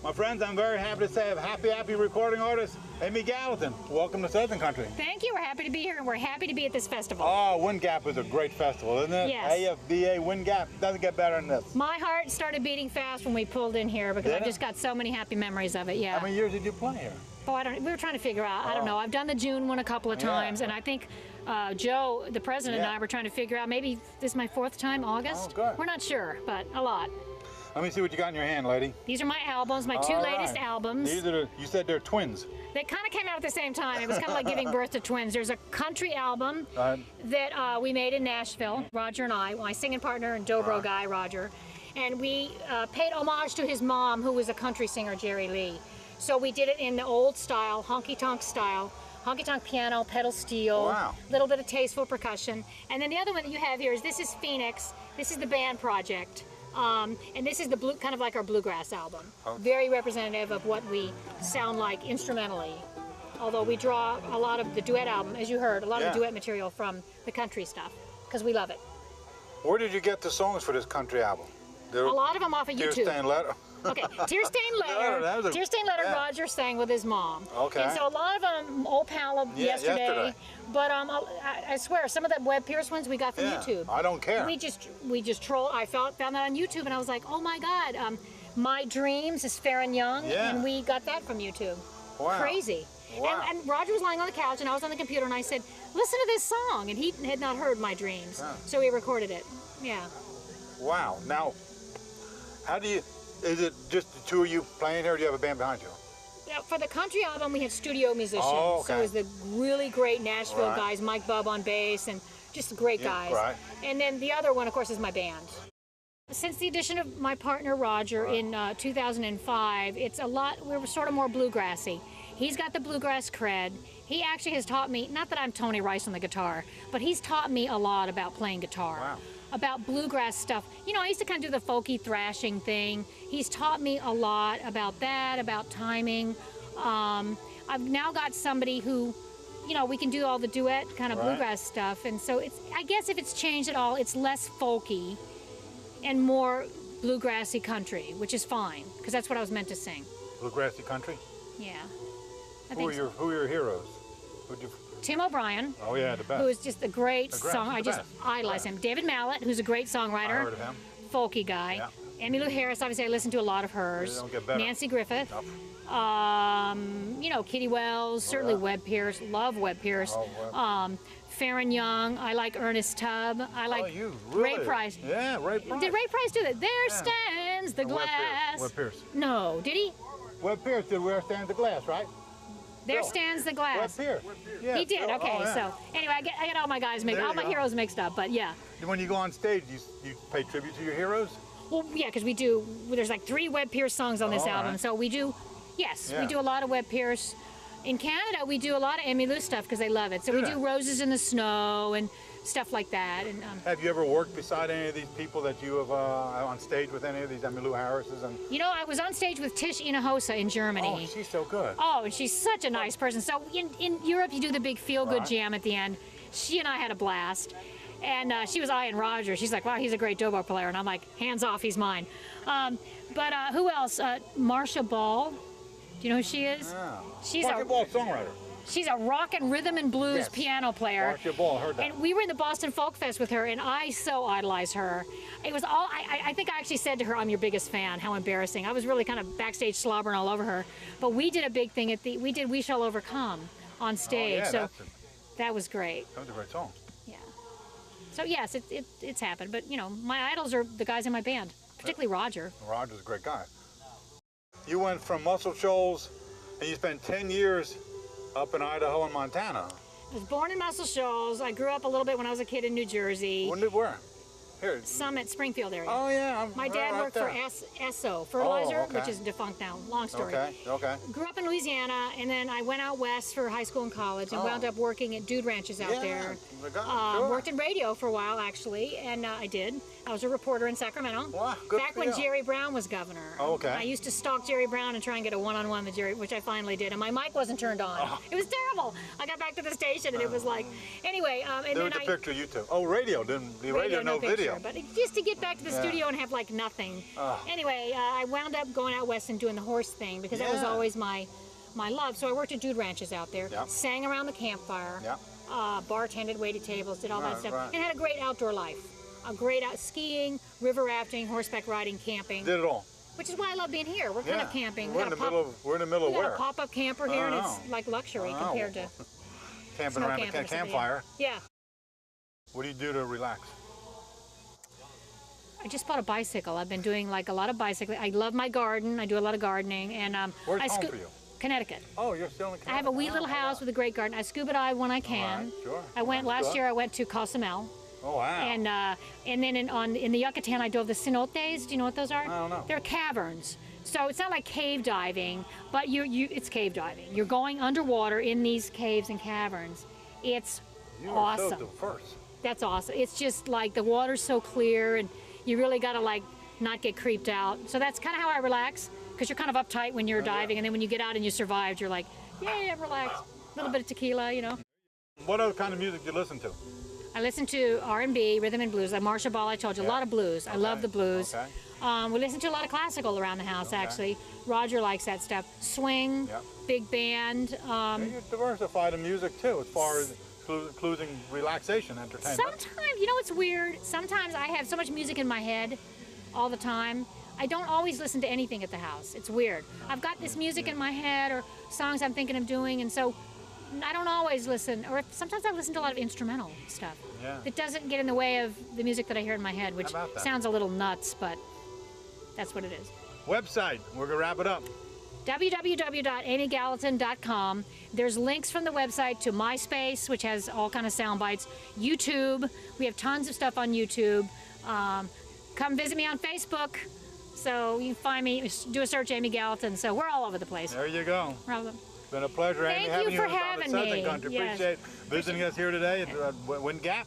My friends, I'm very happy to say I have happy recording artist, Amy Gallatin. Welcome to Southern Country. Thank you. We're happy to be here, and we're happy to be at this festival. Oh, Wind Gap is a great festival, isn't it? Yes. A.F.B.A. Wind Gap doesn't get better than this. My heart started beating fast when we pulled in here because I've just got so many happy memories of it. Yeah. How many years did you play here? Oh, we were trying to figure out. I don't know. I've done the June one a couple of times, and I think Joe, the president, and I were trying to figure out. Maybe this is my 4th time, August. Oh, good. We're not sure, but a lot. Let me see what you got in your hand, lady. These are my albums, my two latest albums. These are you said they're twins. They kind of came out at the same time. It was kind of like giving birth to twins. There's a country album that we made in Nashville, Roger and I, my singing partner and dobro guy, Roger. And we paid homage to his mom, who was a country singer, Jerry Lee. So we did it in the old style, honky-tonk style. Honky-tonk piano, pedal steel, a little bit of tasteful percussion. And then the other one that you have here is, this is Phoenix. This is the band project. And this is the kind of like our bluegrass album. Very representative of what we sound like instrumentally. Although we draw a lot of the duet album, as you heard, a lot of the duet material from the country stuff, because we love it. Where did you get the songs for this country album? A lot of them off of YouTube. Tear Stained Letter. Okay, Tear Stained Letter. Tear Stained Letter, Roger sang with his mom. Okay. And so a lot of them, Old Pal of Yesterday. But I swear, some of the Webb Pierce ones we got from YouTube. I don't care. We just trolled. I found that on YouTube, and I was like, oh my God, My Dreams is Farron Young, and we got that from YouTube. Wow. Crazy. Wow. And Roger was lying on the couch, and I was on the computer, and I said, listen to this song, and he had not heard My Dreams, so he recorded it. Yeah. Wow. Now, how do you? Is it just the two of you playing here, or do you have a band behind you? Yeah, for the country album, we had studio musicians. Oh, okay. So it was the really great Nashville guys, Mike Bubb on bass, and just great guys. Right. And then the other one, of course, is my band. Since the addition of my partner, Roger, in 2005, it's a lot, we're sort of more bluegrassy. He's got the bluegrass cred. He actually has taught me, not that I'm Tony Rice on the guitar, but he's taught me a lot about playing guitar. About bluegrass stuff. You know, I used to kind of do the folky thrashing thing. He's taught me a lot about that, about timing. I've now got somebody who, you know, we can do all the duet kind of bluegrass stuff. And so it's, I guess if it's changed at all, it's less folky and more bluegrassy country, which is fine, because that's what I was meant to sing. Bluegrassy country? Yeah. Who are your heroes? Tim O'Brien, the best. who is just a great song. I just idolize him. David Mallet, who's a great songwriter. I heard of him. Folky guy. Emmylou Harris, obviously I listen to a lot of hers. Don't get better. Nancy Griffith. You know, Kitty Wells, certainly Webb Pierce. Love Webb Pierce. Farron Young. I like Ernest Tubb. I like Ray Price. Yeah, Ray Price. Did Ray Price do that? There stands the glass. Webb Pierce. No, did he? Webb Pierce did Where Stands the Glass, right? There stands the glass. Webb Pierce. Yeah. He did. Okay, so anyway, I get all my guys all my heroes mixed up, but yeah. When you go on stage, you pay tribute to your heroes? Well, yeah, because we do. There's like 3 Webb Pierce songs on this album, so we do. Yes, we do a lot of Webb Pierce. In Canada, we do a lot of Emmylou stuff because they love it. So we do Roses in the Snow and stuff like that. And have you ever worked beside any of these people that you have on stage with any of these Emmylou Harrises? And you know, I was on stage with Tish Hinojosa in Germany. Oh, she's so good. Oh, and she's such a nice person. So in Europe, you do the big feel-good jam at the end. She and I had a blast. And she was eyeing Roger. She's like, wow, he's a great dobro player. And I'm like, hands off, he's mine. But who else? Marcia Ball. Do you know who she is? Yeah. She's Marcia Ball, songwriter. She's a rock and rhythm and blues piano player. Marcia Ball, heard that. And we were in the Boston Folk Fest with her, and I so idolized her. It was all, I think I actually said to her, I'm your biggest fan. How embarrassing. I was really kind of backstage slobbering all over her. But we did a big thing at we did We Shall Overcome on stage. So that was great. That was a great song. Yeah. So yes, it's happened. But you know, my idols are the guys in my band, particularly Roger. Roger's a great guy. You went from Muscle Shoals, and you spent 10 years up in Idaho and Montana. I was born in Muscle Shoals. I grew up a little bit when I was a kid in New Jersey. Where? Here. Summit, Springfield area. Oh, yeah. My dad worked for Esso Fertilizer, which is defunct now. Long story. Okay. Grew up in Louisiana, and then I went out west for high school and college and wound up working at dude ranches out there. Worked in radio for a while, actually, and I did. I was a reporter in Sacramento. Wow, good Back when Jerry Brown was governor. Oh, okay. I used to stalk Jerry Brown and try and get a one-on-one with Jerry, which I finally did, and my mic wasn't turned on. It was terrible. I got back to the station, and it was like, anyway. And there was a picture of you two. Oh, radio, no video. studio. But just to get back to the studio and have like nothing. Anyway, I wound up going out west and doing the horse thing because that was always my love. So I worked at dude ranches out there, sang around the campfire, bartended, waited tables, did all that stuff, and had a great outdoor life. A great out skiing, river rafting, horseback riding, camping. Did it all. Which is why I love being here. We're kind of camping. We're in the middle of where? We got a pop-up camper here, and it's like luxury compared to camping around the campfire. Yeah. What do you do to relax? I just bought a bicycle. I've been doing like a lot of bicycling. I love my garden. I do a lot of gardening, and where's home for you? Connecticut. Oh, you're still in Connecticut. I have a wee little house with a great garden. I scuba dive when I can. Right, sure. I went last year. I went to Cozumel. Oh wow! And then in the Yucatan, I dove the cenotes. Do you know what those are? I don't know. They're caverns. So it's not like cave diving, but it's cave diving. You're going underwater in these caves and caverns. It's awesome. You're so diverse. That's awesome. It's just like the water's so clear, and you really gotta like not get creeped out. So that's kind of how I relax, because you're kind of uptight when you're diving, and then when you get out and you survived, you're like, yay, I'm relaxed. A little bit of tequila, you know. What other kind of music do you listen to? I listen to R&B, rhythm and blues, like Marcia Ball. I told you, a lot of blues. I love the blues. We listen to a lot of classical around the house, actually. Roger likes that stuff. Swing, big band. You diversify the music too, as far as including relaxation, entertainment. Sometimes, you know what's weird? Sometimes I have so much music in my head all the time. I don't always listen to anything at the house. It's weird. I've got this music in my head or songs I'm thinking of doing, and so I don't always listen, or sometimes I listen to a lot of instrumental stuff. It doesn't get in the way of the music that I hear in my head, which sounds a little nuts, but that's what it is. Website, we're gonna wrap it up. www.amygallatin.com. There's links from the website to MySpace, which has all kind of sound bites. YouTube, we have tons of stuff on YouTube. Come visit me on Facebook. So you can find me, do a search, Amy Gallatin. So we're all over the place. There you go. It's been a pleasure, Amy, having you in the Sudzin country. Yes. Appreciate visiting us here today at Wind Gap.